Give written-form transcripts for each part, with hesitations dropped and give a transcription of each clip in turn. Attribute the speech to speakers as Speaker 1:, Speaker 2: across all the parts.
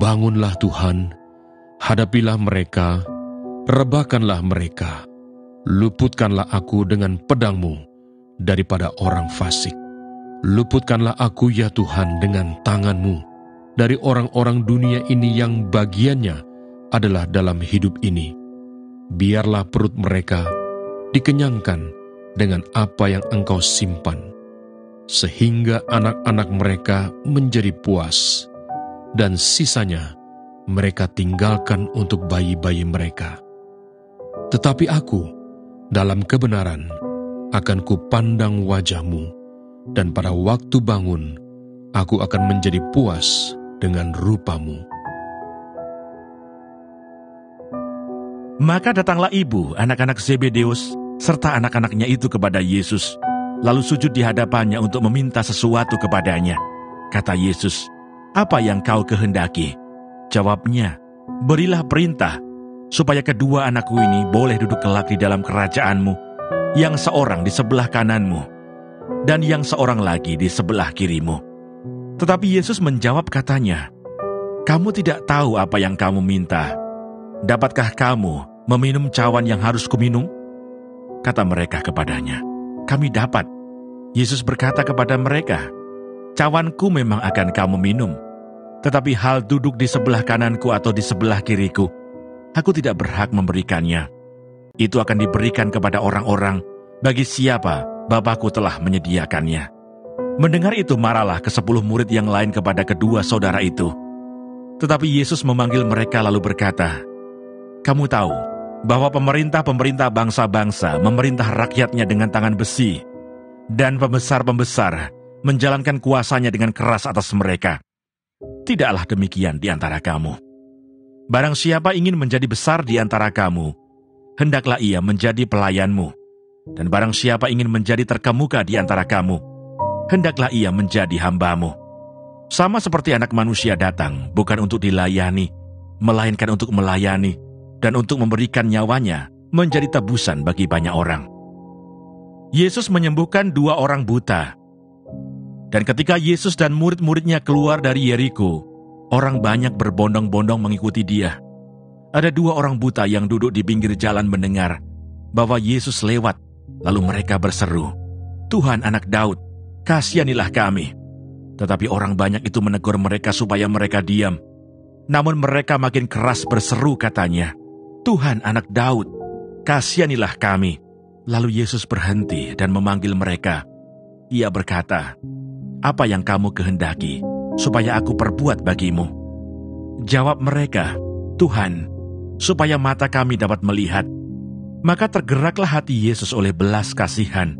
Speaker 1: Bangunlah Tuhan, hadapilah mereka, rebahkanlah mereka. Luputkanlah aku dengan pedang-Mu daripada orang fasik. Luputkanlah aku ya Tuhan dengan tangan-Mu dari orang-orang dunia ini yang bagiannya adalah dalam hidup ini. Biarlah perut mereka dikenyangkan dengan apa yang Engkau simpan, sehingga anak-anak mereka menjadi puas, dan sisanya mereka tinggalkan untuk bayi-bayi mereka. Tetapi aku, dalam kebenaran, akan kupandang wajah-Mu, dan pada waktu bangun, aku akan menjadi puas dengan rupa-Mu.
Speaker 2: Maka datanglah ibu anak-anak Zebedeus serta anak-anaknya itu kepada Yesus, lalu sujud di hadapannya untuk meminta sesuatu kepadanya. Kata Yesus, "Apa yang kau kehendaki?" Jawabnya, "Berilah perintah, supaya kedua anakku ini boleh duduk kelak di dalam kerajaan-Mu, yang seorang di sebelah kanan-Mu, dan yang seorang lagi di sebelah kiri-Mu." Tetapi Yesus menjawab katanya, "Kamu tidak tahu apa yang kamu minta. Dapatkah kamu meminum cawan yang harus kuminum?" Kata mereka kepadanya, "Kami dapat." Yesus berkata kepada mereka, "Cawanku memang akan kamu minum, tetapi hal duduk di sebelah kananku atau di sebelah kiriku, aku tidak berhak memberikannya. Itu akan diberikan kepada orang-orang bagi siapa Bapa-Ku telah menyediakannya." Mendengar itu marahlah ke-10 murid yang lain kepada kedua saudara itu. Tetapi Yesus memanggil mereka lalu berkata, "Kamu tahu bahwa pemerintah-pemerintah bangsa-bangsa memerintah rakyatnya dengan tangan besi, dan pembesar-pembesar menjalankan kuasanya dengan keras atas mereka. Tidaklah demikian di antara kamu. Barang siapa ingin menjadi besar di antara kamu, hendaklah ia menjadi pelayanmu. Dan barang siapa ingin menjadi terkemuka di antara kamu, hendaklah ia menjadi hambamu. Sama seperti Anak Manusia datang, bukan untuk dilayani, melainkan untuk melayani, dan untuk memberikan nyawanya menjadi tebusan bagi banyak orang." Yesus menyembuhkan 2 orang buta. Dan ketika Yesus dan murid-muridnya keluar dari Yeriko, orang banyak berbondong-bondong mengikuti Dia. Ada 2 orang buta yang duduk di pinggir jalan mendengar bahwa Yesus lewat, lalu mereka berseru, "Tuhan, Anak Daud, kasihanilah kami." Tetapi orang banyak itu menegur mereka supaya mereka diam. Namun mereka makin keras berseru katanya, "Tuhan, Anak Daud, kasihanilah kami." Lalu Yesus berhenti dan memanggil mereka. Ia berkata, "Apa yang kamu kehendaki, supaya aku perbuat bagimu?" Jawab mereka, "Tuhan, supaya mata kami dapat melihat." Maka tergeraklah hati Yesus oleh belas kasihan.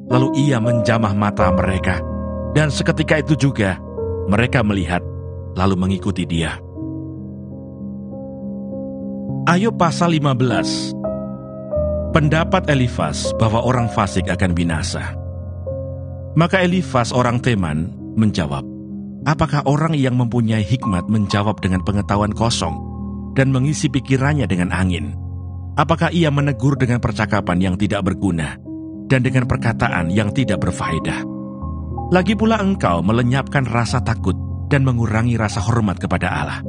Speaker 2: Lalu ia menjamah mata mereka, dan seketika itu juga mereka melihat, lalu mengikuti Dia. Ayub pasal 15. Pendapat Elifas bahwa orang fasik akan binasa. Maka Elifas orang Teman menjawab, "Apakah orang yang mempunyai hikmat menjawab dengan pengetahuan kosong dan mengisi pikirannya dengan angin? Apakah ia menegur dengan percakapan yang tidak berguna dan dengan perkataan yang tidak berfaedah? Lagi pula engkau melenyapkan rasa takut dan mengurangi rasa hormat kepada Allah.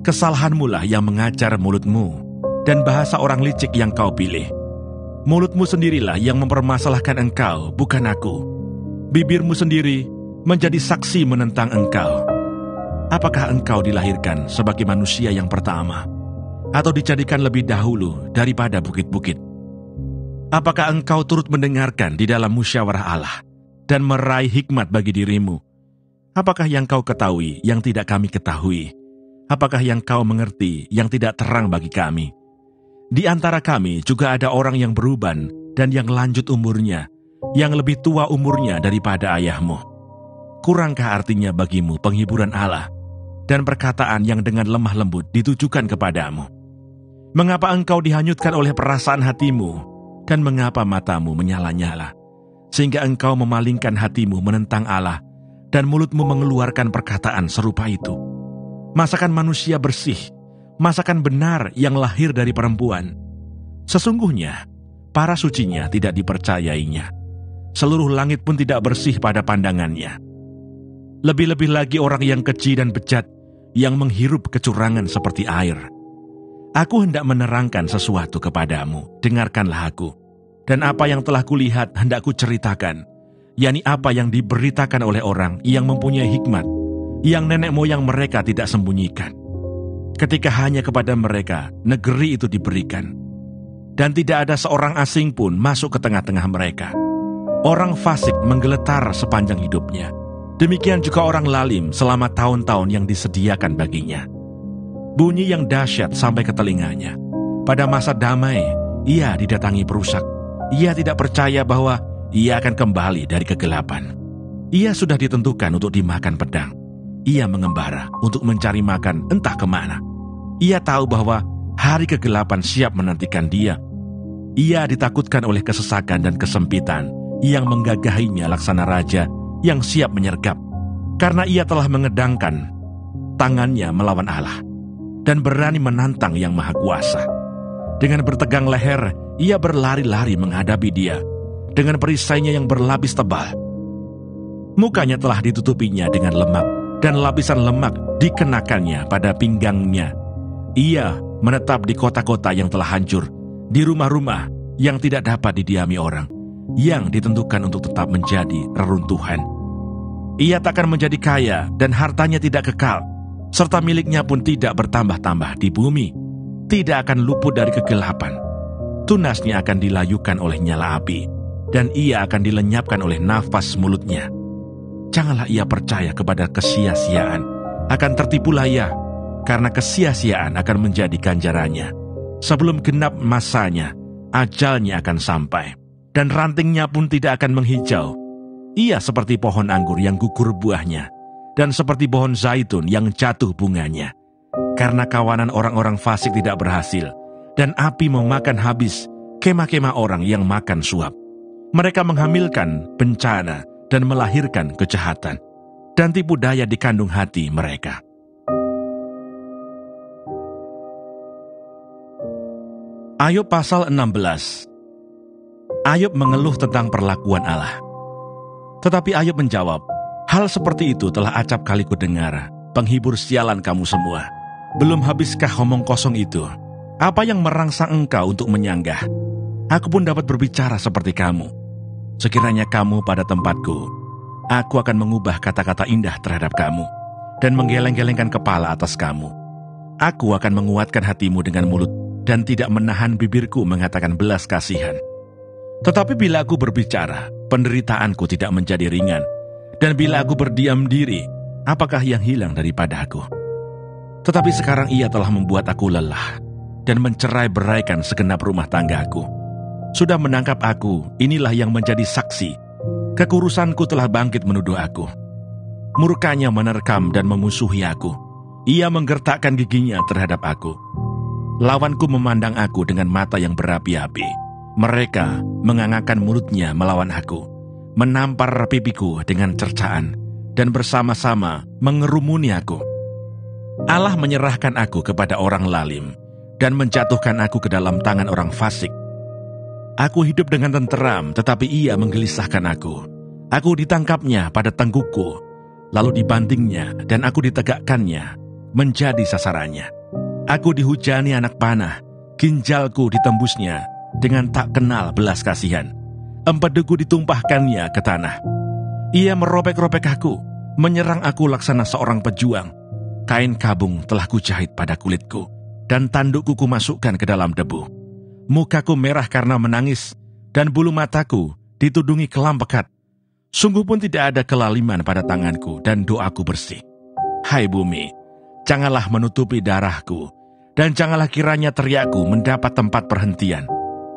Speaker 2: Kesalahanmu lah yang mengajar mulutmu, dan bahasa orang licik yang kau pilih. Mulutmu sendirilah yang mempermasalahkan engkau, bukan aku. Bibirmu sendiri menjadi saksi menentang engkau. Apakah engkau dilahirkan sebagai manusia yang pertama, atau dijadikan lebih dahulu daripada bukit-bukit? Apakah engkau turut mendengarkan di dalam musyawarah Allah, dan meraih hikmat bagi dirimu? Apakah yang kau ketahui yang tidak kami ketahui? Apakah yang kau mengerti yang tidak terang bagi kami? Di antara kami juga ada orang yang beruban dan yang lanjut umurnya, yang lebih tua umurnya daripada ayahmu. Kurangkah artinya bagimu penghiburan Allah, dan perkataan yang dengan lemah lembut ditujukan kepadamu? Mengapa engkau dihanyutkan oleh perasaan hatimu, dan mengapa matamu menyala-nyala, sehingga engkau memalingkan hatimu menentang Allah, dan mulutmu mengeluarkan perkataan serupa itu? Masakan manusia bersih, masakan benar yang lahir dari perempuan. Sesungguhnya, para sucinya tidak dipercayainya. Seluruh langit pun tidak bersih pada pandangannya. Lebih-lebih lagi orang yang keji dan bejat, yang menghirup kecurangan seperti air. Aku hendak menerangkan sesuatu kepadamu, dengarkanlah aku. Dan apa yang telah kulihat hendak kuceritakan, yakni apa yang diberitakan oleh orang yang mempunyai hikmat, yang nenek moyang mereka tidak sembunyikan. Ketika hanya kepada mereka negeri itu diberikan, dan tidak ada seorang asing pun masuk ke tengah-tengah mereka. Orang fasik menggeletar sepanjang hidupnya. Demikian juga orang lalim selama tahun-tahun yang disediakan baginya. Bunyi yang dahsyat sampai ke telinganya. Pada masa damai, ia didatangi perusak. Ia tidak percaya bahwa ia akan kembali dari kegelapan. Ia sudah ditentukan untuk dimakan pedang. Ia mengembara untuk mencari makan entah kemana. Ia tahu bahwa hari kegelapan siap menantikan dia. Ia ditakutkan oleh kesesakan dan kesempitan yang menggagahinya laksana raja yang siap menyergap. Karena ia telah mengedangkan tangannya melawan Allah dan berani menantang yang maha kuasa. Dengan bertegang leher, ia berlari-lari menghadapi dia dengan perisainya yang berlapis tebal. Mukanya telah ditutupinya dengan lemak, dan lapisan lemak dikenakannya pada pinggangnya. Ia menetap di kota-kota yang telah hancur, di rumah-rumah yang tidak dapat didiami orang, yang ditentukan untuk tetap menjadi reruntuhan. Ia takkan menjadi kaya dan hartanya tidak kekal, serta miliknya pun tidak bertambah-tambah di bumi, tidak akan luput dari kegelapan. Tunasnya akan dilayukan oleh nyala api, dan ia akan dilenyapkan oleh nafas mulutnya. Janganlah ia percaya kepada kesia-siaan, akan tertipulah ia, karena kesia-siaan akan menjadi ganjarannya. Sebelum genap masanya, ajalnya akan sampai, dan rantingnya pun tidak akan menghijau. Ia seperti pohon anggur yang gugur buahnya, dan seperti pohon zaitun yang jatuh bunganya. Karena kawanan orang-orang fasik tidak berhasil, dan api memakan habis kemah-kemah orang yang makan suap. Mereka menghamilkan bencana dan melahirkan kejahatan, dan tipu daya di kandung hati mereka. Ayub pasal 16. Ayub mengeluh tentang perlakuan Allah. Tetapi Ayub menjawab, hal seperti itu telah acap kali kudengar, penghibur sialan kamu semua. Belum habiskah omong kosong itu? Apa yang merangsang engkau untuk menyanggah? Aku pun dapat berbicara seperti kamu. Sekiranya kamu pada tempatku, aku akan mengubah kata-kata indah terhadap kamu, dan menggeleng-gelengkan kepala atas kamu. Aku akan menguatkan hatimu dengan mulut, dan tidak menahan bibirku mengatakan belas kasihan. Tetapi bila aku berbicara, penderitaanku tidak menjadi ringan, dan bila aku berdiam diri, apakah yang hilang daripada aku? Tetapi sekarang ia telah membuat aku lelah, dan mencerai-beraikan segenap rumah tanggaku. Sudah menangkap aku, inilah yang menjadi saksi. Kekurusanku telah bangkit menuduh aku. Murkanya menerkam dan memusuhi aku. Ia menggertakkan giginya terhadap aku. Lawanku memandang aku dengan mata yang berapi-api. Mereka mengangakkan mulutnya melawan aku, menampar pipiku dengan cercaan, dan bersama-sama mengerumuni aku. Allah menyerahkan aku kepada orang lalim, dan menjatuhkan aku ke dalam tangan orang fasik. Aku hidup dengan tenteram, tetapi ia menggelisahkan aku. Aku ditangkapnya pada tengkukku, lalu dibantingnya, dan aku ditegakkannya, menjadi sasarannya. Aku dihujani anak panah, ginjalku ditembusnya, dengan tak kenal belas kasihan. Empeduku ditumpahkannya ke tanah. Ia merobek-robek aku, menyerang aku laksana seorang pejuang. Kain kabung telah kujahit pada kulitku, dan tandukku kumasukkan ke dalam debu. Mukaku merah karena menangis, dan bulu mataku ditudungi kelam pekat. Sungguh pun tidak ada kelaliman pada tanganku, dan doaku bersih. Hai bumi, janganlah menutupi darahku, dan janganlah kiranya teriakku mendapat tempat perhentian.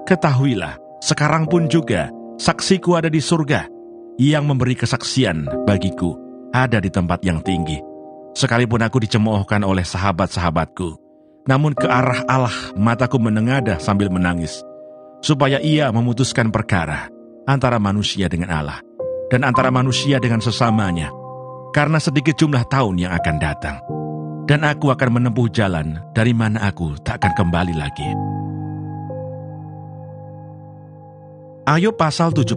Speaker 2: Ketahuilah, sekarang pun juga saksiku ada di surga, yang memberi kesaksian bagiku ada di tempat yang tinggi. Sekalipun aku dicemoohkan oleh sahabat-sahabatku, namun ke arah Allah mataku menengadah sambil menangis, supaya ia memutuskan perkara antara manusia dengan Allah, dan antara manusia dengan sesamanya, karena sedikit jumlah tahun yang akan datang. Dan aku akan menempuh jalan dari mana aku tak akan kembali lagi. Ayub pasal 17.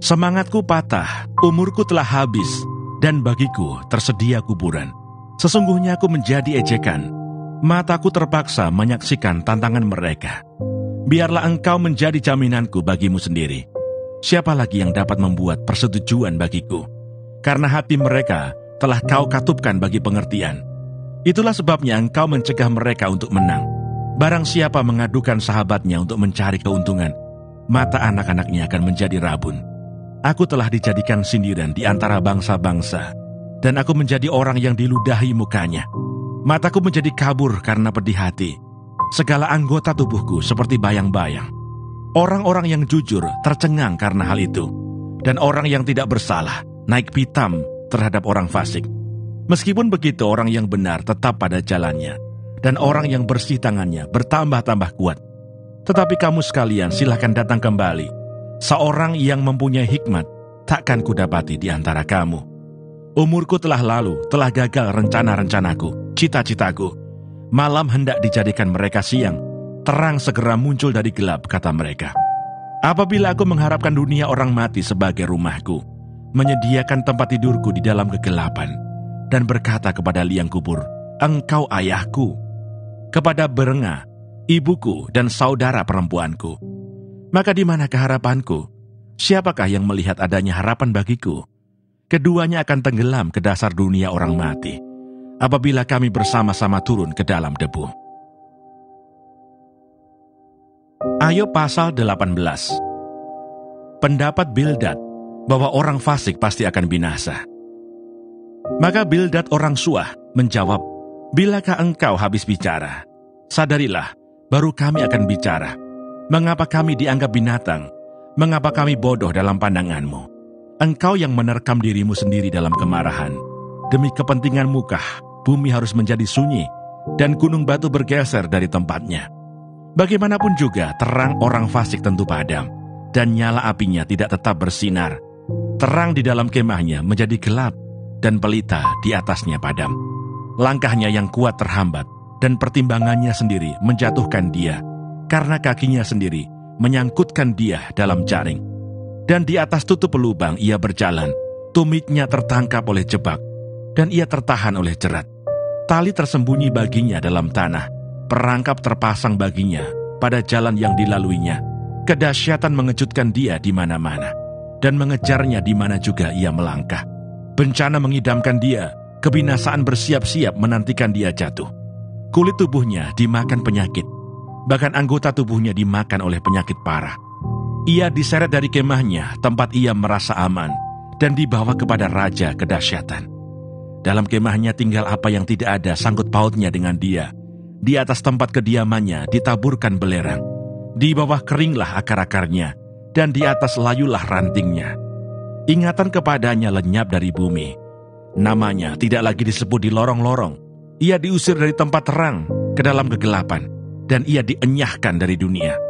Speaker 2: Semangatku patah, umurku telah habis, dan bagiku tersedia kuburan. Sesungguhnya aku menjadi ejekan. Mataku terpaksa menyaksikan tantangan mereka. Biarlah engkau menjadi jaminanku bagimu sendiri. Siapa lagi yang dapat membuat persetujuan bagiku? Karena hati mereka telah kau katupkan bagi pengertian. Itulah sebabnya engkau mencegah mereka untuk menang. Barang siapa mengadukan sahabatnya untuk mencari keuntungan, mata anak-anaknya akan menjadi rabun. Aku telah dijadikan sindiran di antara bangsa-bangsa, dan aku menjadi orang yang diludahi mukanya. Mataku menjadi kabur karena pedih hati. Segala anggota tubuhku seperti bayang-bayang. Orang-orang yang jujur tercengang karena hal itu, dan orang yang tidak bersalah naik pitam terhadap orang fasik. Meskipun begitu, orang yang benar tetap pada jalannya, dan orang yang bersih tangannya bertambah-tambah kuat. Tetapi kamu sekalian silahkan datang kembali. Seorang yang mempunyai hikmat takkan kudapati di antara kamu. Umurku telah lalu, telah gagal rencana-rencanaku, cita-citaku. Malam hendak dijadikan mereka siang, terang segera muncul dari gelap, kata mereka. Apabila aku mengharapkan dunia orang mati sebagai rumahku, menyediakan tempat tidurku di dalam kegelapan, dan berkata kepada liang kubur, engkau ayahku, kepada berenga, ibuku dan saudara perempuanku, maka di mana keharapanku? Siapakah yang melihat adanya harapan bagiku? Keduanya akan tenggelam ke dasar dunia orang mati, apabila kami bersama-sama turun ke dalam debu. Ayub pasal 18. Pendapat Bildad bahwa orang fasik pasti akan binasa. Maka Bildad orang Suah menjawab, bilakah engkau habis bicara? Sadarilah, baru kami akan bicara. Mengapa kami dianggap binatang? Mengapa kami bodoh dalam pandanganmu? Engkau yang menerkam dirimu sendiri dalam kemarahan. Demi kepentinganmu kah bumi harus menjadi sunyi, dan gunung batu bergeser dari tempatnya? Bagaimanapun juga, terang orang fasik tentu padam, dan nyala apinya tidak tetap bersinar. Terang di dalam kemahnya menjadi gelap, dan pelita di atasnya padam. Langkahnya yang kuat terhambat, dan pertimbangannya sendiri menjatuhkan dia, karena kakinya sendiri menyangkutkan dia dalam jaring. Dan di atas tutup lubang ia berjalan, tumitnya tertangkap oleh jebak, dan ia tertahan oleh jerat. Tali tersembunyi baginya dalam tanah, perangkap terpasang baginya pada jalan yang dilaluinya. Kedahsyatan mengejutkan dia di mana-mana, dan mengejarnya di mana juga ia melangkah. Bencana mengidamkan dia, kebinasaan bersiap-siap menantikan dia jatuh. Kulit tubuhnya dimakan penyakit, bahkan anggota tubuhnya dimakan oleh penyakit parah. Ia diseret dari kemahnya, tempat ia merasa aman, dan dibawa kepada raja kedahsyatan. Dalam kemahnya tinggal apa yang tidak ada sangkut pautnya dengan dia. Di atas tempat kediamannya ditaburkan belerang. Di bawah keringlah akar-akarnya, dan di atas layulah rantingnya. Ingatan kepadanya lenyap dari bumi. Namanya tidak lagi disebut di lorong-lorong. Ia diusir dari tempat terang ke dalam kegelapan, dan ia dienyahkan dari dunia.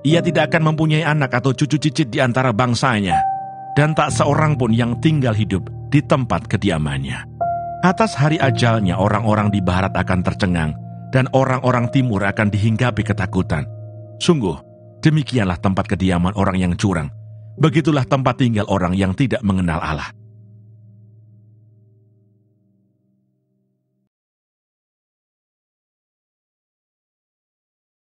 Speaker 2: Ia tidak akan mempunyai anak atau cucu cicit di antara bangsanya, dan tak seorang pun yang tinggal hidup di tempat kediamannya. Atas hari ajalnya orang-orang di barat akan tercengang, dan orang-orang timur akan dihinggapi ketakutan. Sungguh, demikianlah tempat kediaman orang yang curang. Begitulah tempat tinggal orang yang tidak mengenal Allah.